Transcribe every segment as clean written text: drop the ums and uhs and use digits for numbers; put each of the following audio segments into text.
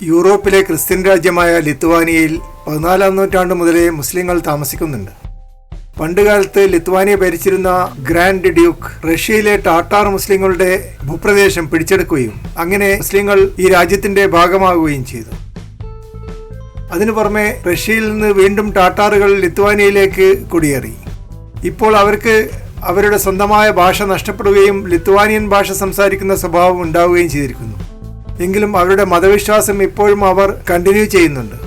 യൂറോപ്പിലെ ക്രിസ്ത്യൻ രാജ്യമായ ലിത്വാനിയയിൽ 14-ാം നൂറ്റാണ്ട് മുതലേ മുസ്ലിങ്ങൾ താമസിക്കുന്നുണ്ട്. പണ്ടുകാലത്ത് ലിത്വാനിയ ഭരിച്ചിരുന്ന ഗ്രാൻഡ് ഡ്യൂക്ക് റഷ്യയിലെ ടാറ്റാർ മുസ്ലിങ്ങളുടെ ഭൂപ്രദേശം പിടിച്ചെടുക്കുകയും അങ്ങനെ മുസ്ലിങ്ങൾ ഈ രാജ്യത്തിന്റെ ഭാഗമാകുകയും ചെയ്തു. അതിനു പുറമെ റഷ്യയിൽ നിന്ന് വീണ്ടും ടാറ്റാറുകൾ ലിത്വാനിയയിലേക്ക് കുടിയേറി. ഇപ്പോൾ അവർക്ക് അവരുടെ സ്വന്തമായ ഭാഷ നഷ്ടപ്പെടുകയും ലിത്വാനിയൻ ഭാഷ സംസാരിക്കുന്ന സ്വഭാവം ഉണ്ടാവുകയും ചെയ്തിരിക്കുന്നു. എങ്കിലും അവരുടെ മതവിശ്വാസം ഇപ്പോഴും അവർ കണ്ടിന്യൂ ചെയ്യുന്നുണ്ട്.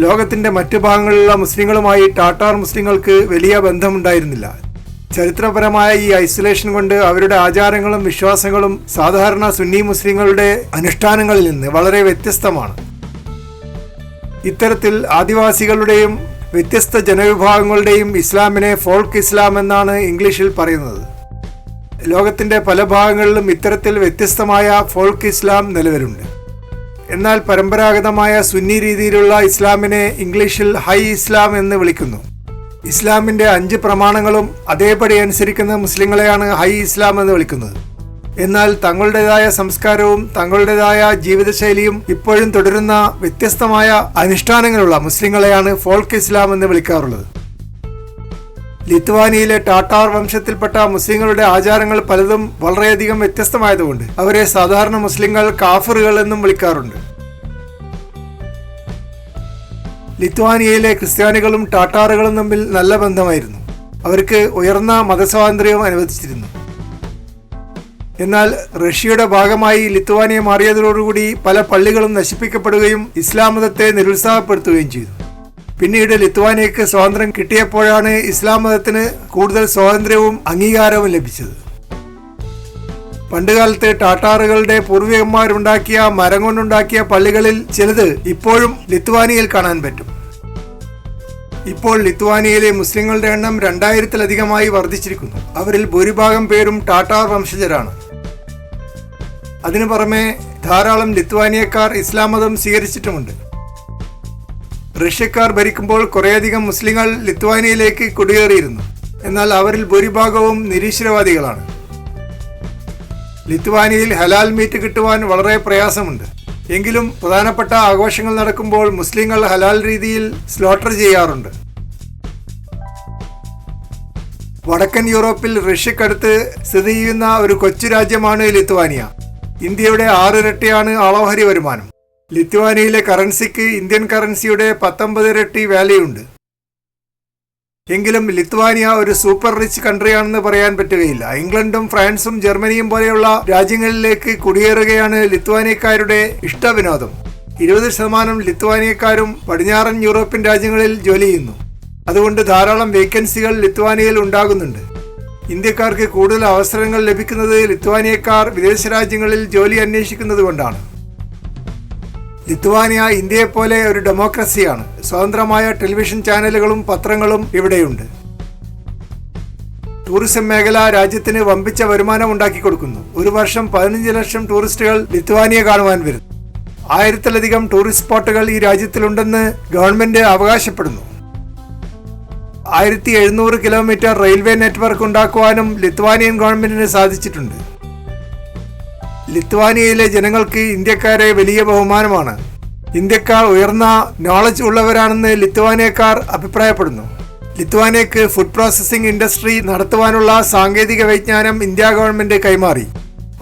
ലോകത്തിന്റെ മറ്റു ഭാഗങ്ങളിലുള്ള മുസ്ലിങ്ങളുമായി ടാറ്റാർ മുസ്ലിങ്ങൾക്ക് വലിയ ബന്ധമുണ്ടായിരുന്നില്ല. ചരിത്രപരമായ ഈ ഐസൊലേഷൻ കൊണ്ട് അവരുടെ ആചാരങ്ങളും വിശ്വാസങ്ങളും സാധാരണ സുന്നി മുസ്ലിങ്ങളുടെ അനുഷ്ഠാനങ്ങളിൽ നിന്ന് വളരെ വ്യത്യസ്തമാണ്. ഇത്തരത്തിൽ ആദിവാസികളുടെയും വ്യത്യസ്ത ജനവിഭാഗങ്ങളുടെയും ഇസ്ലാമിനെ ഫോൾക്ക് ഇസ്ലാം എന്നാണ് ഇംഗ്ലീഷിൽ പറയുന്നത്. ലോകത്തിന്റെ പല ഭാഗങ്ങളിലും ഇത്തരത്തിൽ വ്യത്യസ്തമായ ഫോൾക്ക് ഇസ്ലാം നിലവിലുണ്ട്. എന്നാൽ പരമ്പരാഗതമായ സുന്നി രീതിയിലുള്ള ഇസ്ലാമിനെ ഇംഗ്ലീഷിൽ ഹൈ ഇസ്ലാം എന്ന് വിളിക്കുന്നു. ഇസ്ലാമിന്റെ 5 പ്രമാണങ്ങളും അതേപടി അനുസരിക്കുന്ന മുസ്ലിങ്ങളെയാണ് ഹൈ ഇസ്ലാം എന്ന് വിളിക്കുന്നത്. എന്നാൽ തങ്ങളുടേതായ സംസ്കാരവും തങ്ങളുടേതായ ജീവിതശൈലിയും ഇപ്പോഴും തുടരുന്ന വ്യത്യസ്തമായ അനുഷ്ഠാനങ്ങളുള്ള മുസ്ലിങ്ങളെയാണ് ഫോൾക്ക് ഇസ്ലാം എന്ന് വിളിക്കാറുള്ളത്. ലിത്വാനിയയിലെ ടാറ്റാർ വംശത്തിൽപ്പെട്ട മുസ്ലിങ്ങളുടെ ആചാരങ്ങൾ പലതും വളരെയധികം വ്യത്യസ്തമായതുകൊണ്ട് അവരെ സാധാരണ മുസ്ലിങ്ങൾ കാഫറുകൾ എന്നും വിളിക്കാറുണ്ട്. ലിത്വാനിയയിലെ ക്രിസ്ത്യാനികളും ടാറ്റാറുകളും തമ്മിൽ നല്ല ബന്ധമായിരുന്നു. അവർക്ക് ഉയർന്ന മതസ്വാതന്ത്ര്യവും അനുവദിച്ചിരുന്നു. എന്നാൽ റഷ്യയുടെ ഭാഗമായി ലിത്വാനിയ മാറിയതോടുകൂടി പല പള്ളികളും നശിപ്പിക്കപ്പെടുകയും ഇസ്ലാം മതത്തെ നിരുത്സാഹപ്പെടുത്തുകയും ചെയ്തു. പിന്നീട് ലിത്വാനിയക്ക് സ്വാതന്ത്ര്യം കിട്ടിയപ്പോഴാണ് ഇസ്ലാം മതത്തിന് കൂടുതൽ സ്വാതന്ത്ര്യവും അംഗീകാരവും ലഭിച്ചത്. പണ്ടുകാലത്ത് ടാറ്റാറുകളുടെ പൂർവികന്മാരുണ്ടാക്കിയ മരം കൊണ്ടുണ്ടാക്കിയ പള്ളികളിൽ ചിലത് ഇപ്പോഴും ലിത്വാനിയയിൽ കാണാൻ പറ്റും. ഇപ്പോൾ ലിത്വാനിയയിലെ മുസ്ലിങ്ങളുടെ എണ്ണം 2000-ത്തിലധികമായി വർദ്ധിച്ചിരിക്കുന്നു. അവരിൽ ഭൂരിഭാഗം പേരും ടാറ്റാർ വംശജരാണ്. അതിനു പുറമെ ധാരാളം ലിത്വാനിയക്കാർ ഇസ്ലാം മതം സ്വീകരിച്ചിട്ടുമുണ്ട്. റഷ്യക്കാർ ഭരിക്കുമ്പോൾ കുറേയധികം മുസ്ലിങ്ങൾ ലിത്വാനിയയിലേക്ക് കുടിയേറിയിരുന്നു. എന്നാൽ അവരിൽ ഭൂരിഭാഗവും നിരീശ്വരവാദികളാണ്. ലിത്വാനിയയിൽ ഹലാൽ മീറ്റ് കിട്ടുവാൻ വളരെ പ്രയാസമുണ്ട്. എങ്കിലും പ്രധാനപ്പെട്ട ആഘോഷങ്ങൾ നടക്കുമ്പോൾ മുസ്ലിങ്ങൾ ഹലാൽ രീതിയിൽ സ്ലോട്ടർ ചെയ്യാറുണ്ട്. വടക്കൻ യൂറോപ്പിൽ റഷ്യക്കടുത്ത് സ്ഥിതി ചെയ്യുന്ന ഒരു കൊച്ചു രാജ്യമാണ് ലിത്വാനിയ. ഇന്ത്യയുടെ 6 ഇരട്ടിയാണ് ആളോഹരി വരുമാനം. ലിത്വാനിയയിലെ കറൻസിക്ക് ഇന്ത്യൻ കറൻസിയുടെ 19 ഇരട്ടി വാല്യൂണ്ട്. എങ്കിലും ലിത്വാനിയ ഒരു സൂപ്പർ റിച്ച് കൺട്രിയാണെന്ന് പറയാൻ പറ്റുകയില്ല. ഇംഗ്ലണ്ടും ഫ്രാൻസും ജർമ്മനിയും പോലെയുള്ള രാജ്യങ്ങളിലേക്ക് കുടിയേറുകയാണ് ലിത്വാനിയക്കാരുടെ ഇഷ്ടവിനോദം. 20% ലിത്വാനിയക്കാരും പടിഞ്ഞാറൻ യൂറോപ്യൻ രാജ്യങ്ങളിൽ ജോലി ചെയ്യുന്നു. അതുകൊണ്ട് ധാരാളം വേക്കൻസികൾ ലിത്വാനിയയിൽ ഉണ്ടാകുന്നുണ്ട്. ഇന്ത്യക്കാർക്ക് കൂടുതൽ അവസരങ്ങൾ ലഭിക്കുന്നത് ലിത്വാനിയക്കാർ വിദേശ രാജ്യങ്ങളിൽ ജോലി അന്വേഷിക്കുന്നത് കൊണ്ടാണ്. ലിത്വാനിയ ഇന്ത്യയെപ്പോലെ ഒരു ഡെമോക്രസിയാണ്. സ്വതന്ത്രമായ ടെലിവിഷൻ ചാനലുകളും പത്രങ്ങളും ഇവിടെയുണ്ട്. ടൂറിസം മേഖല രാജ്യത്തിന് വമ്പിച്ച വരുമാനം ഉണ്ടാക്കി കൊടുക്കുന്നു. ഒരു വർഷം 15 ലക്ഷം ടൂറിസ്റ്റുകൾ ലിത്വാനിയ കാണുവാൻ വരുന്നു. 1000-ത്തിലധികം ടൂറിസ്റ്റ് സ്പോട്ടുകൾ ഈ രാജ്യത്തിലുണ്ടെന്ന് ഗവൺമെന്റ് അവകാശപ്പെടുന്നു. 1700 കിലോമീറ്റർ റെയിൽവേ നെറ്റ്വർക്ക് ഉണ്ടാക്കുവാനും ലിത്വാനിയൻ ഗവൺമെന്റിന് സാധിച്ചിട്ടുണ്ട്. ലിത്വാനിയയിലെ ജനങ്ങൾക്ക് ഇന്ത്യക്കാരെ വലിയ ബഹുമാനമാണ്. ഇന്ത്യക്കാർ ഉയർന്ന നോളജ് ഉള്ളവരാണെന്ന് ലിത്വാനിയക്കാർ അഭിപ്രായപ്പെടുന്നു. ലിത്വാനിയക്ക് ഫുഡ് പ്രോസസ്സിംഗ് ഇൻഡസ്ട്രി നടത്തുവാനുള്ള സാങ്കേതിക വിജ്ഞാനം ഇന്ത്യ ഗവൺമെന്റ് കൈമാറി.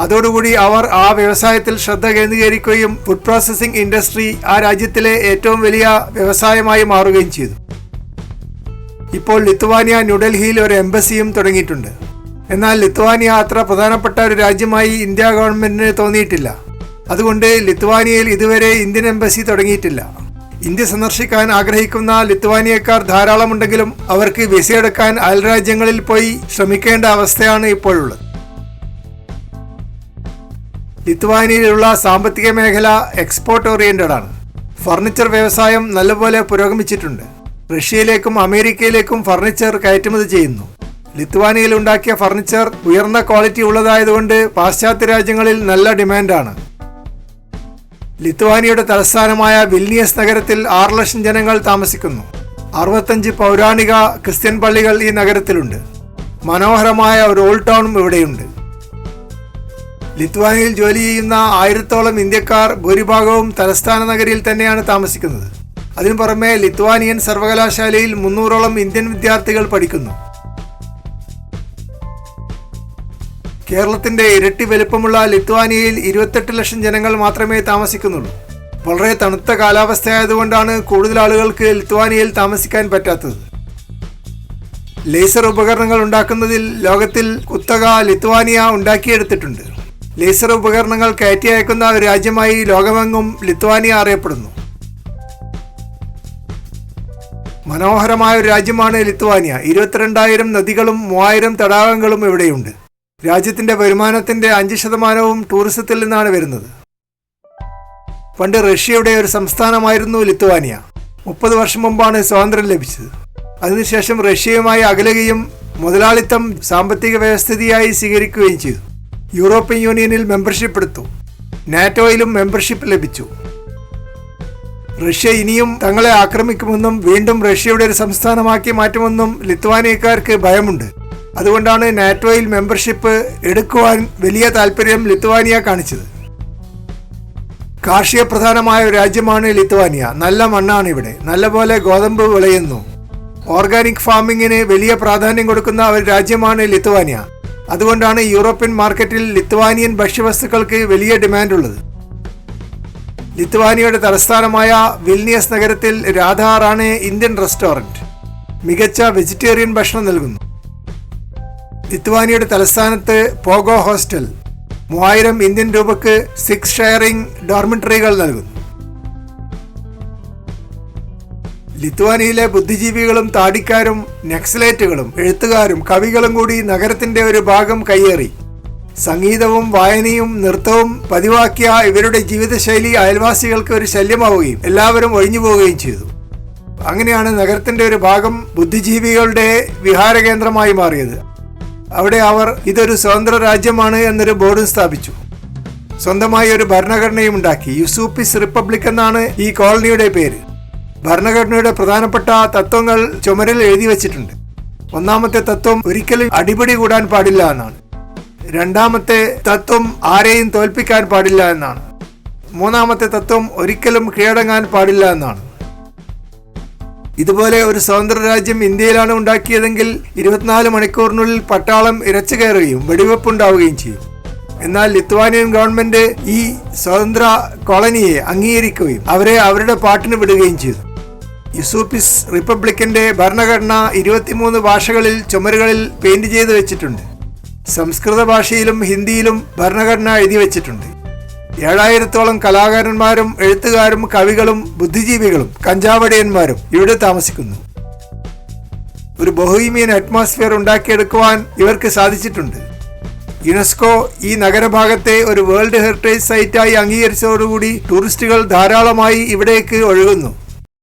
അതോടുകൂടി അവർ ആ വ്യവസായത്തിൽ ശ്രദ്ധ കേന്ദ്രീകരിക്കുകയും ഫുഡ് പ്രോസസ്സിംഗ് ഇൻഡസ്ട്രി ആ രാജ്യത്തിലെ ഏറ്റവും വലിയ വ്യവസായമായി മാറുകയും ചെയ്തു. ഇപ്പോൾ ലിത്വാനിയ ന്യൂഡൽഹിയിൽ ഒരു എംബസിയും തുടങ്ങിയിട്ടുണ്ട്. എന്നാൽ ലിത്വാനിയ അത്ര പ്രധാനപ്പെട്ട ഒരു രാജ്യമായി ഇന്ത്യ ഗവൺമെന്റിന് തോന്നിയിട്ടില്ല. അതുകൊണ്ട് ലിത്വാനിയയിൽ ഇതുവരെ ഇന്ത്യൻ എംബസി തുടങ്ങിയിട്ടില്ല. ഇന്ത്യ സന്ദർശിക്കാൻ ആഗ്രഹിക്കുന്ന ലിത്വാനിയക്കാർ ധാരാളമുണ്ടെങ്കിലും അവർക്ക് വിസയെടുക്കാൻ അയൽരാജ്യങ്ങളിൽ പോയി ശ്രമിക്കേണ്ട അവസ്ഥയാണ് ഇപ്പോഴുള്ളത്. ലിത്വാനിയയിലുള്ള സാമ്പത്തിക മേഖല എക്സ്പോർട്ട് ഓറിയന്റഡ് ആണ്. ഫർണിച്ചർ വ്യവസായം നല്ലപോലെ പുരോഗമിച്ചിട്ടുണ്ട്. റഷ്യയിലേക്കും അമേരിക്കയിലേക്കും ഫർണിച്ചർ കയറ്റുമതി ചെയ്യുന്നു. ലിത്വാനിയയിൽ ഉണ്ടാക്കിയ ഫർണിച്ചർ ഉയർന്ന ക്വാളിറ്റി ഉള്ളതായതുകൊണ്ട് പാശ്ചാത്യ രാജ്യങ്ങളിൽ നല്ല ഡിമാൻഡാണ്. ലിത്വാനിയയുടെ തലസ്ഥാനമായ വിൽനിയസ് നഗരത്തിൽ 6 ലക്ഷം ജനങ്ങൾ താമസിക്കുന്നു. 65 പൗരാണിക ക്രിസ്ത്യൻ പള്ളികൾ ഈ നഗരത്തിലുണ്ട്. മനോഹരമായ ഒരു ഓൾഡ് ടൗണും ഇവിടെയുണ്ട്. ലിത്വാനിയയിൽ ജോലി ചെയ്യുന്ന 1000-ഓളം ഇന്ത്യക്കാർ ഭൂരിഭാഗവും തലസ്ഥാന നഗരിയിൽ തന്നെയാണ് താമസിക്കുന്നത്. അതിനു പുറമെ ലിത്വാനിയൻ സർവകലാശാലയിൽ 300-ഓളം ഇന്ത്യൻ വിദ്യാർത്ഥികൾ പഠിക്കുന്നു. കേരളത്തിന്റെ ഇരട്ടി വലുപ്പമുള്ള ലിത്വാനിയയിൽ 28 ലക്ഷം ജനങ്ങൾ മാത്രമേ താമസിക്കുന്നുള്ളൂ. വളരെ തണുത്ത കാലാവസ്ഥയായതുകൊണ്ടാണ് കൂടുതൽ ആളുകൾക്ക് ലിത്വാനിയയിൽ താമസിക്കാൻ പറ്റാത്തത്. ലേസർ ഉപകരണങ്ങൾ ഉണ്ടാക്കുന്നതിൽ ലോകത്തിൽ കുത്തക ലിത്വാനിയ ഉണ്ടാക്കിയെടുത്തിട്ടുണ്ട്. ലേസർ ഉപകരണങ്ങൾ കയറ്റി അയക്കുന്ന ഒരു രാജ്യമായി ലോകമെങ്ങും ലിത്വാനിയ അറിയപ്പെടുന്നു. മനോഹരമായ ഒരു രാജ്യമാണ് ലിത്വാനിയ. 22,000 നദികളും 3,000 തടാകങ്ങളും ഇവിടെയുണ്ട്. രാജ്യത്തിന്റെ വരുമാനത്തിന്റെ 5% ടൂറിസത്തിൽ നിന്നാണ് വരുന്നത്. പണ്ട് റഷ്യയുടെ ഒരു സംസ്ഥാനമായിരുന്നു ലിത്വാനിയ. 30 വർഷം മുമ്പാണ് സ്വാതന്ത്ര്യം ലഭിച്ചത്. അതിനുശേഷം റഷ്യയുമായി അകലുകയും മുതലാളിത്തം സാമ്പത്തിക വ്യവസ്ഥിതിയായി സ്വീകരിക്കുകയും ചെയ്തു. യൂറോപ്യൻ യൂണിയനിൽ മെമ്പർഷിപ്പ് എടുത്തു. നാറ്റോയിലും മെമ്പർഷിപ്പ് ലഭിച്ചു. റഷ്യ ഇനിയും തങ്ങളെ ആക്രമിക്കുമെന്നും വീണ്ടും റഷ്യയുടെ ഒരു സംസ്ഥാനമാക്കി മാറ്റുമെന്നും ലിത്വാനിയക്കാർക്ക് ഭയമുണ്ട്. അതുകൊണ്ടാണ് നാറ്റോയിൽ മെമ്പർഷിപ്പ് എടുക്കുവാൻ വലിയ താല്പര്യം ലിത്വാനിയ കാണിച്ചത്. കാർഷിക പ്രധാനമായ ഒരു രാജ്യമാണ് ലിത്വാനിയ. നല്ല മണ്ണാണ് ഇവിടെ. നല്ലപോലെ ഗോതമ്പ് വിളയുന്നു. ഓർഗാനിക് ഫാമിങ്ങിന് വലിയ പ്രാധാന്യം കൊടുക്കുന്ന ഒരു രാജ്യമാണ് ലിത്വാനിയ. അതുകൊണ്ടാണ് യൂറോപ്യൻ മാർക്കറ്റിൽ ലിത്വാനിയൻ ഭക്ഷ്യവസ്തുക്കൾക്ക് വലിയ ഡിമാൻഡുള്ളത്. ലിത്വാനിയയുടെ തലസ്ഥാനമായ വിൽനിയസ് നഗരത്തിൽ രാധാ റാണെ ഇന്ത്യൻ റെസ്റ്റോറന്റ് മികച്ച വെജിറ്റേറിയൻ ഭക്ഷണം നൽകുന്നു. ലിത്വാനിയയുടെ തലസ്ഥാനത്ത് പോഗോ ഹോസ്റ്റൽ 3000 ഇന്ത്യൻ രൂപയ്ക്ക് 6 ഷെയറിംഗ് ഡോർമിറ്ററികൾ നൽകുന്നു. ലിത്വാനിയയിലെ ബുദ്ധിജീവികളും താടിക്കാരും നക്സലേറ്റുകളും എഴുത്തുകാരും കവികളും കൂടി നഗരത്തിന്റെ ഒരു ഭാഗം കയ്യേറി. സംഗീതവും വായനയും നൃത്തവും പതിവാക്കിയ ഇവരുടെ ജീവിതശൈലി അയൽവാസികൾക്ക് ഒരു ശല്യമാവുകയും എല്ലാവരും ഒഴിഞ്ഞു പോവുകയും ചെയ്തു. അങ്ങനെയാണ് നഗരത്തിന്റെ ഒരു ഭാഗം ബുദ്ധിജീവികളുടെ വിഹാരകേന്ദ്രമായി മാറിയത്. അവിടെ അവർ ഇതൊരു സ്വതന്ത്ര രാജ്യമാണ് എന്നൊരു ബോർഡും സ്ഥാപിച്ചു. സ്വന്തമായി ഒരു ഭരണഘടനയും ഉണ്ടാക്കി. യുസൂപ്പിസ് റിപ്പബ്ലിക് എന്നാണ് ഈ കോളനിയുടെ പേര്. ഭരണഘടനയുടെ പ്രധാനപ്പെട്ട തത്വങ്ങൾ ചുമരിൽ എഴുതി വച്ചിട്ടുണ്ട്. 1-ാമത്തെ തത്വം ഒരിക്കലും അടിപിടി കൂടാൻ പാടില്ല എന്നാണ്. 2-ാമത്തെ തത്വം ആരെയും തോൽപ്പിക്കാൻ പാടില്ല എന്നാണ്. 3-ാമത്തെ തത്വം ഒരിക്കലും കീഴടങ്ങാൻ പാടില്ല എന്നാണ്. ഇതുപോലെ ഒരു സ്വതന്ത്ര രാജ്യം ഇന്ത്യയിലാണ് ഉണ്ടാക്കിയതെങ്കിൽ 24 മണിക്കൂറിനുള്ളിൽ പട്ടാളം ഇരച്ചു കയറുകയും വെടിവെപ്പുണ്ടാവുകയും ചെയ്യും. എന്നാൽ ലിത്വാനിയൻ ഗവൺമെന്റ് ഈ സ്വതന്ത്ര കോളനിയെ അംഗീകരിക്കുകയും അവരെ അവരുടെ പാട്ടിന് വിടുകയും ചെയ്തു. യുസൂപ്പിസ് റിപ്പബ്ലിക്കിന്റെ ഭരണഘടന 23 ഭാഷകളിൽ ചുമരുകളിൽ പെയിന്റ് ചെയ്ത് വെച്ചിട്ടുണ്ട്. സംസ്കൃത ഭാഷയിലും ഹിന്ദിയിലും ഭരണഘടന എഴുതി വെച്ചിട്ടുണ്ട്. 7000-ഓളം കലാകാരന്മാരും എഴുത്തുകാരും കവികളും ബുദ്ധിജീവികളും കഞ്ചാവടിയന്മാരും ഇവിടെ താമസിക്കുന്നു. ഒരു ബൊഹീമിയൻ അറ്റ്മോസ്ഫിയർ ഉണ്ടാക്കിയെടുക്കുവാൻ ഇവർക്ക് സാധിച്ചിട്ടുണ്ട്. യുനെസ്കോ ഈ നഗരഭാഗത്തെ ഒരു വേൾഡ് ഹെറിറ്റേജ് സൈറ്റായി അംഗീകരിച്ചതോടുകൂടി ടൂറിസ്റ്റുകൾ ധാരാളമായി ഇവിടേക്ക് ഒഴുകുന്നു.